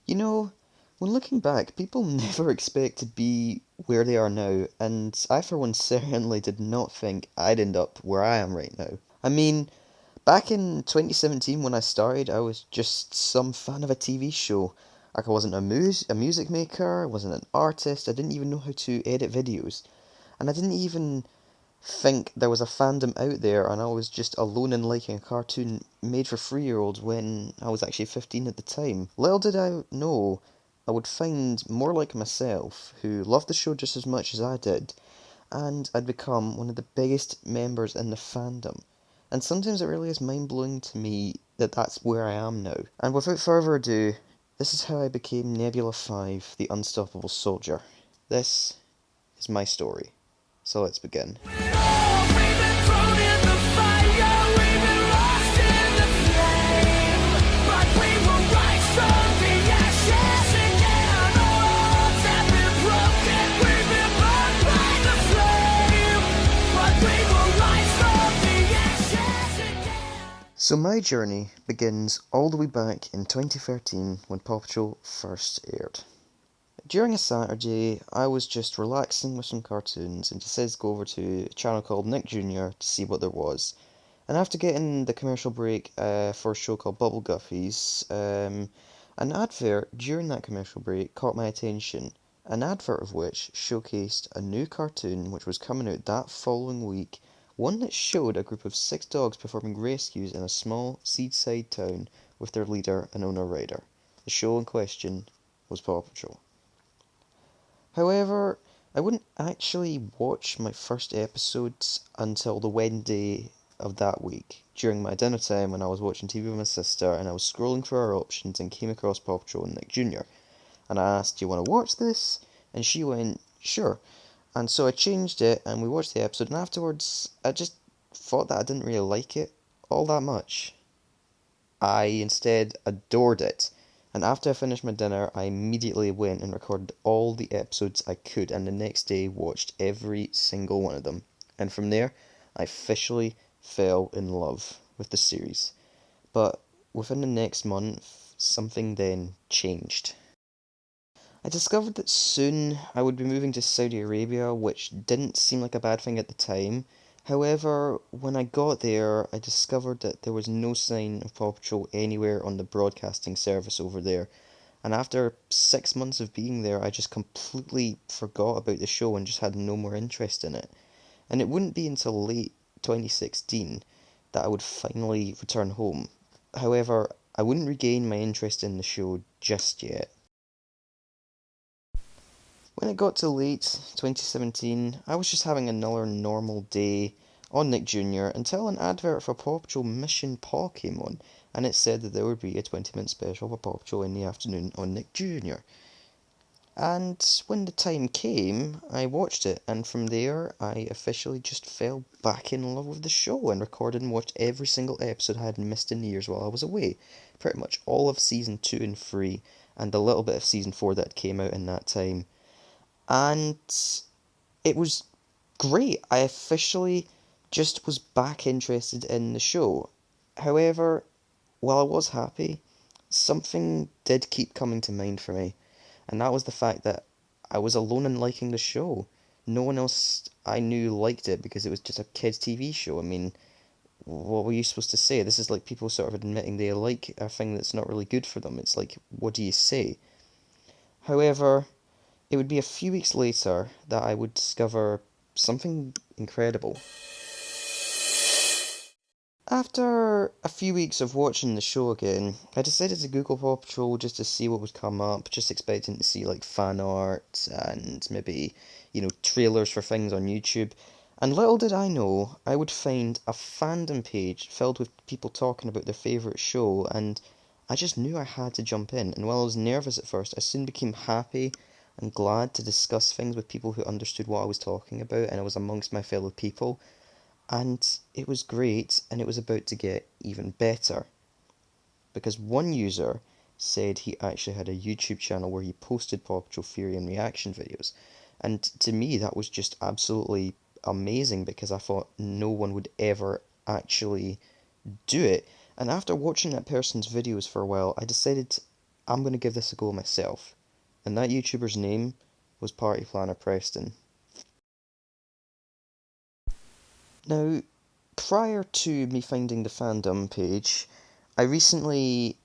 You know, when looking back, people never expect to be where they are now, and I for one certainly did not think I'd end up where I am right now. I mean, back in 2017 when I started, I was just some fan of a TV show. Like I wasn't a music maker, I wasn't an artist, I didn't even know how to edit videos. And I didn't even think there was a fandom out there, and I was just alone in liking a cartoon made for 3-year-olds when I was actually 15 at the time. Little did I know I would find more like myself who loved the show just as much as I did, and I'd become one of the biggest members in the fandom. And sometimes it really is mind blowing to me that that's where I am now. And without further ado, this is how I became Nebula 5, the Unstoppable Soldier. This is my story. So let's begin. So my journey begins all the way back in 2013 when Paw Patrol first aired. During a Saturday, I was just relaxing with some cartoons and decided to go over to a channel called Nick Jr. to see what there was. And after getting the commercial break for a show called Bubble Guppies, an advert during that commercial break caught my attention. An advert of which showcased a new cartoon which was coming out that following week, one that showed a group of 6 dogs performing rescues in a small seaside town with their leader, an owner rider. The show in question was Paw Patrol. However, I wouldn't actually watch my first episodes until the Wednesday of that week, during my dinner time when I was watching TV with my sister and I was scrolling through our options and came across Paw Patrol and Nick Jr. And I asked, "Do you want to watch this?" And she went, "Sure." And so I changed it and we watched the episode, and afterwards I just thought that I didn't really like it all that much. I instead adored it. And after I finished my dinner, I immediately went and recorded all the episodes I could, and the next day watched every single one of them. And from there, I officially fell in love with the series. But within the next month, something then changed. I discovered that soon I would be moving to Saudi Arabia, which didn't seem like a bad thing at the time. However, when I got there, I discovered that there was no sign of Paw Patrol anywhere on the broadcasting service over there. And after 6 months of being there, I just completely forgot about the show and just had no more interest in it. And it wouldn't be until late 2016 that I would finally return home. However, I wouldn't regain my interest in the show just yet. When it got to late 2017, I was just having another normal day on Nick Jr. until an advert for Paw Patrol Mission Paw came on, and it said that there would be a 20-minute special for Paw Patrol in the afternoon on Nick Jr. And when the time came, I watched it, and from there, I officially just fell back in love with the show and recorded and watched every single episode I had missed in the years while I was away. Pretty much all of season 2 and 3, and a little bit of season 4 that came out in that time. And it was great. I officially just was back interested in the show. However, while I was happy, something did keep coming to mind for me, and that was the fact that I was alone in liking the show. No one else I knew liked it because it was just a kids' TV show. I mean, what were you supposed to say? This is like people sort of admitting they like a thing that's not really good for them. It's like, what do you say? However, it would be a few weeks later that I would discover something incredible. After a few weeks of watching the show again, I decided to Google Paw Patrol just to see what would come up, just expecting to see like fan art and maybe, trailers for things on YouTube. And little did I know, I would find a fandom page filled with people talking about their favourite show, and I just knew I had to jump in. And while I was nervous at first, I soon became happy and glad to discuss things with people who understood what I was talking about, and I was amongst my fellow people. And it was great, and it was about to get even better. Because one user said he actually had a YouTube channel where he posted Paw Patrol theory and reaction videos. And to me, that was just absolutely amazing because I thought no one would ever actually do it. And after watching that person's videos for a while, I decided I'm going to give this a go myself. And that YouTuber's name was Party Planner Preston. Now, prior to me finding the fandom page, I recently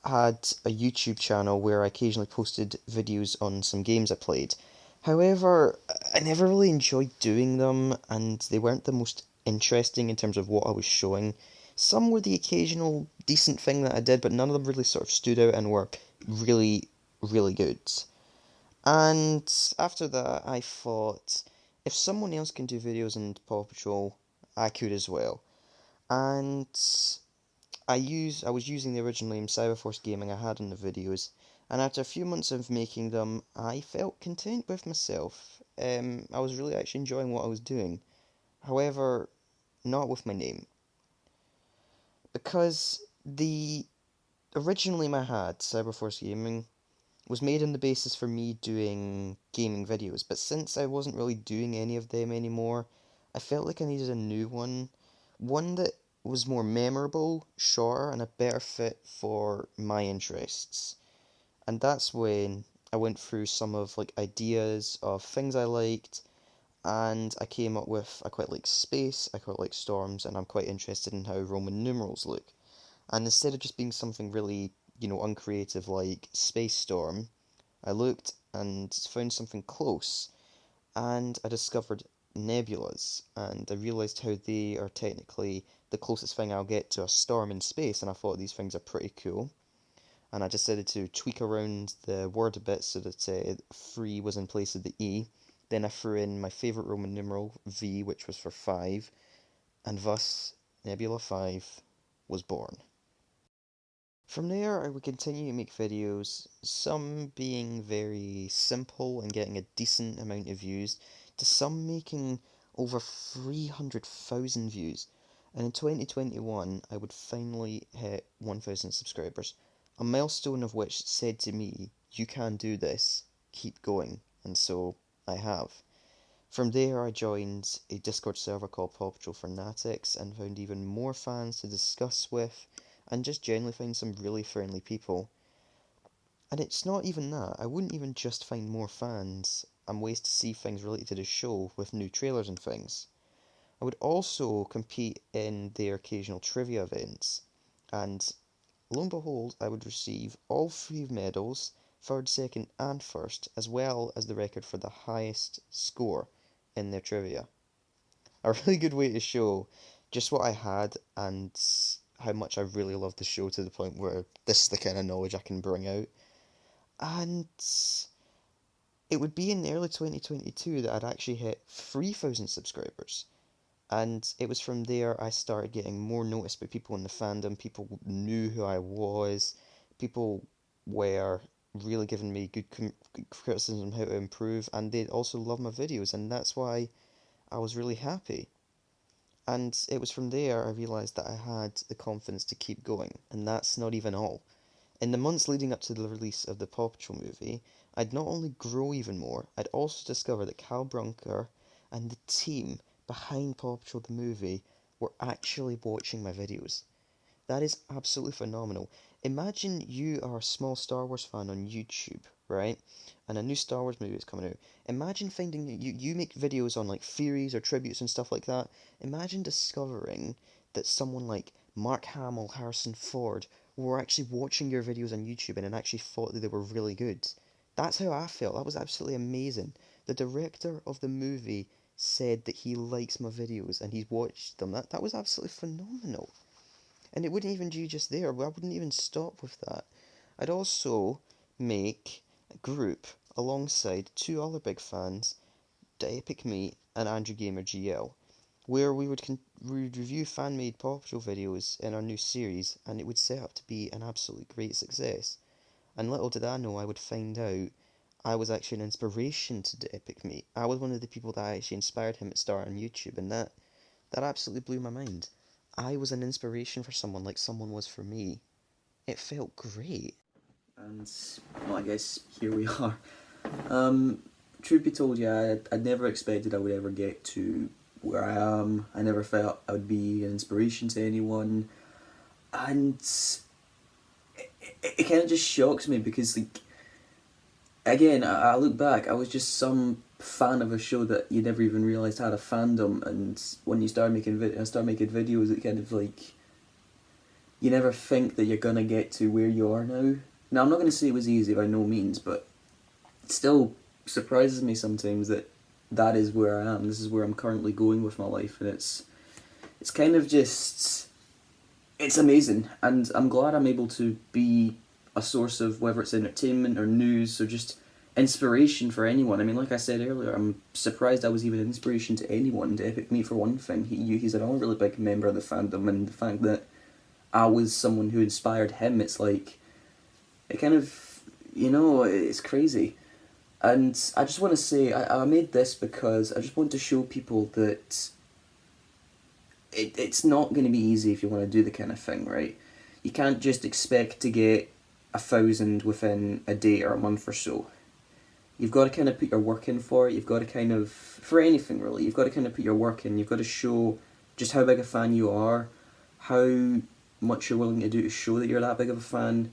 had a YouTube channel where I occasionally posted videos on some games I played. However, I never really enjoyed doing them, and they weren't the most interesting in terms of what I was showing. Some were the occasional decent thing that I did, but none of them really sort of stood out and were really, really good. And after that, I thought, if someone else can do videos on Paw Patrol, I could as well. And I was using the original name Cyberforce Gaming I had in the videos, and after a few months of making them, I felt content with myself. I was really actually enjoying what I was doing. However, not with my name, because the original name I had, Cyberforce Gaming, was made on the basis for me doing gaming videos, but since I wasn't really doing any of them anymore, I felt like I needed a new one that was more memorable, shorter, and a better fit for my interests. And that's when I went through some of like ideas of things I liked, and I came up with I quite like space, I quite like storms, and I'm quite interested in how Roman numerals look. And instead of just being something really, uncreative like Space Storm, I looked and found something close, and I discovered nebulas, and I realised how they are technically the closest thing I'll get to a storm in space, and I thought these things are pretty cool. And I decided to tweak around the word a bit so that 3 was in place of the E. Then I threw in my favourite Roman numeral, V, which was for 5, and thus Nebula 5 was born. From there, I would continue to make videos, some being very simple and getting a decent amount of views, to some making over 300,000 views. And in 2021, I would finally hit 1,000 subscribers, a milestone of which said to me, you can do this, keep going, and so I have. From there, I joined a Discord server called Paw Patrol Fanatics and found even more fans to discuss with, and just generally find some really friendly people. And it's not even that, I wouldn't even just find more fans and ways to see things related to the show with new trailers and things. I would also compete in their occasional trivia events, and lo and behold, I would receive all 3 medals, third, second, and first, as well as the record for the highest score in their trivia. A really good way to show just what I had and how much I really love the show to the point where this is the kind of knowledge I can bring out. And it would be in early 2022 that I'd actually hit 3,000 subscribers. And it was from there I started getting more noticed by people in the fandom. People knew who I was. People were really giving me good criticism on how to improve, and they also loved my videos, and that's why I was really happy. And it was from there I realised that I had the confidence to keep going. And that's not even all. In the months leading up to the release of the Paw Patrol movie, I'd not only grow even more, I'd also discover that Cal Brunker and the team behind Paw Patrol the movie were actually watching my videos. That is absolutely phenomenal. Imagine you are a small Star Wars fan on YouTube, right? And a new Star Wars movie is coming out. Imagine finding you make videos on like theories or tributes and stuff like that. Imagine discovering that someone like Mark Hamill, Harrison Ford were actually watching your videos on YouTube and actually thought that they were really good. That's how I felt. That was absolutely amazing. The director of the movie said that he likes my videos and he's watched them. That was absolutely phenomenal. And it wouldn't even do just there. I wouldn't even stop with that. I'd also make a group alongside 2 other big fans, the Epic Me and Andrew Gamer GL, where we would review fan-made Paw Patrol videos in our new series, and it would set up to be an absolutely great success. And little did I know I would find out I was actually an inspiration to the Epic Me. I was one of the people that actually inspired him to start on YouTube, and that absolutely blew my mind. I was an inspiration for someone like someone was for me. It felt great. And well, I guess here we are. Um, Truth be told, yeah, I'd never expected I would ever get to where I am. I never felt I would be an inspiration to anyone, and it kind of just shocks me because, like, again, I look back, I was just some fan of a show that you never even realised had a fandom, and when you start making videos, it kind of like, you never think that you're gonna get to where you are now. Now, I'm not gonna say it was easy by no means, but it still surprises me sometimes that that is where I am. This is where I'm currently going with my life, and it's kind of just, it's amazing, and I'm glad I'm able to be a source of whether it's entertainment or news or just inspiration for anyone. I mean, like I said earlier, I'm surprised I was even an inspiration to anyone. To Epic Me, for one thing, he's another really big member of the fandom, and the fact that I was someone who inspired him, it's like, it kind of, it's crazy. And I just want to say, I made this because I just want to show people that it's not going to be easy if you want to do the kind of thing, right? You can't just expect to get 1,000 within a day or a month or so. You've got to kind of put your work in for it. You've got to kind of, for anything really, you've got to kind of put your work in. You've got to show just how big a fan you are, how much you're willing to do to show that you're that big of a fan,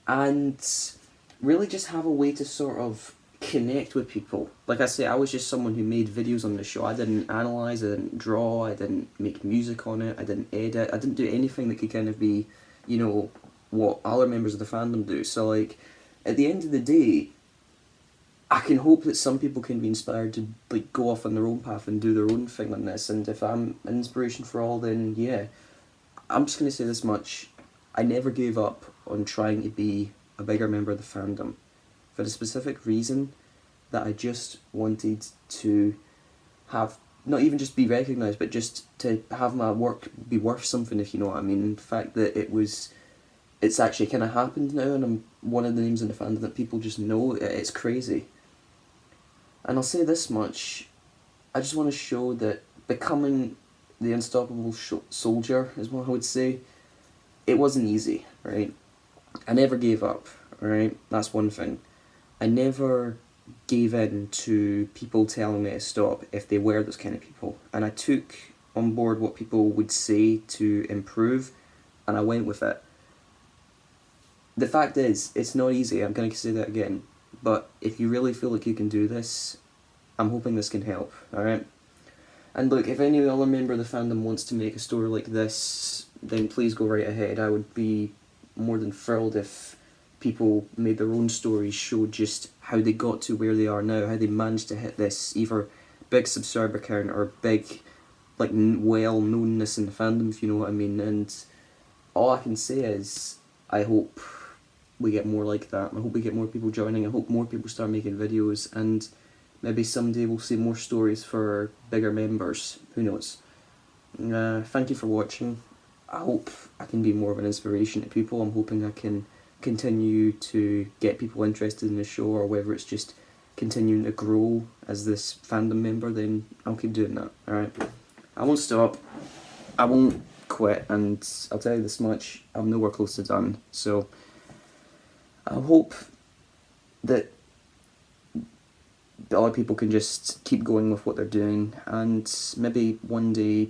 and really just have a way to sort of connect with people. Like I say, I was just someone who made videos on the show. I didn't analyse, I didn't draw, I didn't make music on it, I didn't edit, I didn't do anything that could kind of be, what other members of the fandom do. So, like, at the end of the day, I can hope that some people can be inspired to, like, go off on their own path and do their own thing on this, and if I'm an inspiration for all, then yeah. I'm just going to say this much. I never gave up on trying to be a bigger member of the fandom, for the specific reason that I just wanted to have, not even just be recognised, but just to have my work be worth something, if you know what I mean. The fact that it's actually kind of happened now, and I'm one of the names in the fandom that people just know, it's crazy. And I'll say this much, I just want to show that becoming the unstoppable soldier is what I would say. It wasn't easy, right? I never gave up, right? That's one thing. I never gave in to people telling me to stop if they were those kind of people. And I took on board what people would say to improve, and I went with it. The fact is, it's not easy, I'm going to say that again, but if you really feel like you can do this, I'm hoping this can help, alright? And look, if any other member of the fandom wants to make a story like this, then please go right ahead. I would be more than thrilled if people made their own stories, showed just how they got to where they are now, how they managed to hit this either big subscriber count or big, like, well-knownness in the fandom, if you know what I mean. And all I can say is, I hope we get more like that. I hope we get more people joining. I hope more people start making videos, and maybe someday we'll see more stories for bigger members. Who knows? Thank you for watching. I hope I can be more of an inspiration to people. I'm hoping I can continue to get people interested in the show, or whether it's just continuing to grow as this fandom member, then I'll keep doing that, alright? I won't stop, I won't quit, and I'll tell you this much, I'm nowhere close to done. So I hope that the other people can just keep going with what they're doing, and maybe one day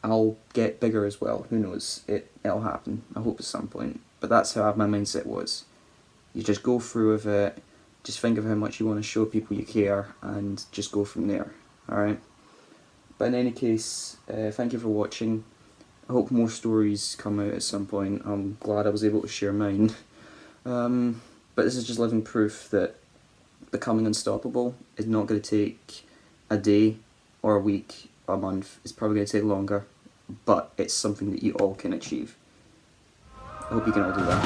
I'll get bigger as well. Who knows? It'll happen. I hope at some point. But that's how my mindset was. You just go through with it, just think of how much you want to show people you care, and just go from there. Alright? But in any case, thank you for watching. I hope more stories come out at some point. I'm glad I was able to share mine. But this is just living proof that becoming unstoppable is not going to take a day or a week or a month. It's probably going to take longer, but it's something that you all can achieve. I hope you can all do that.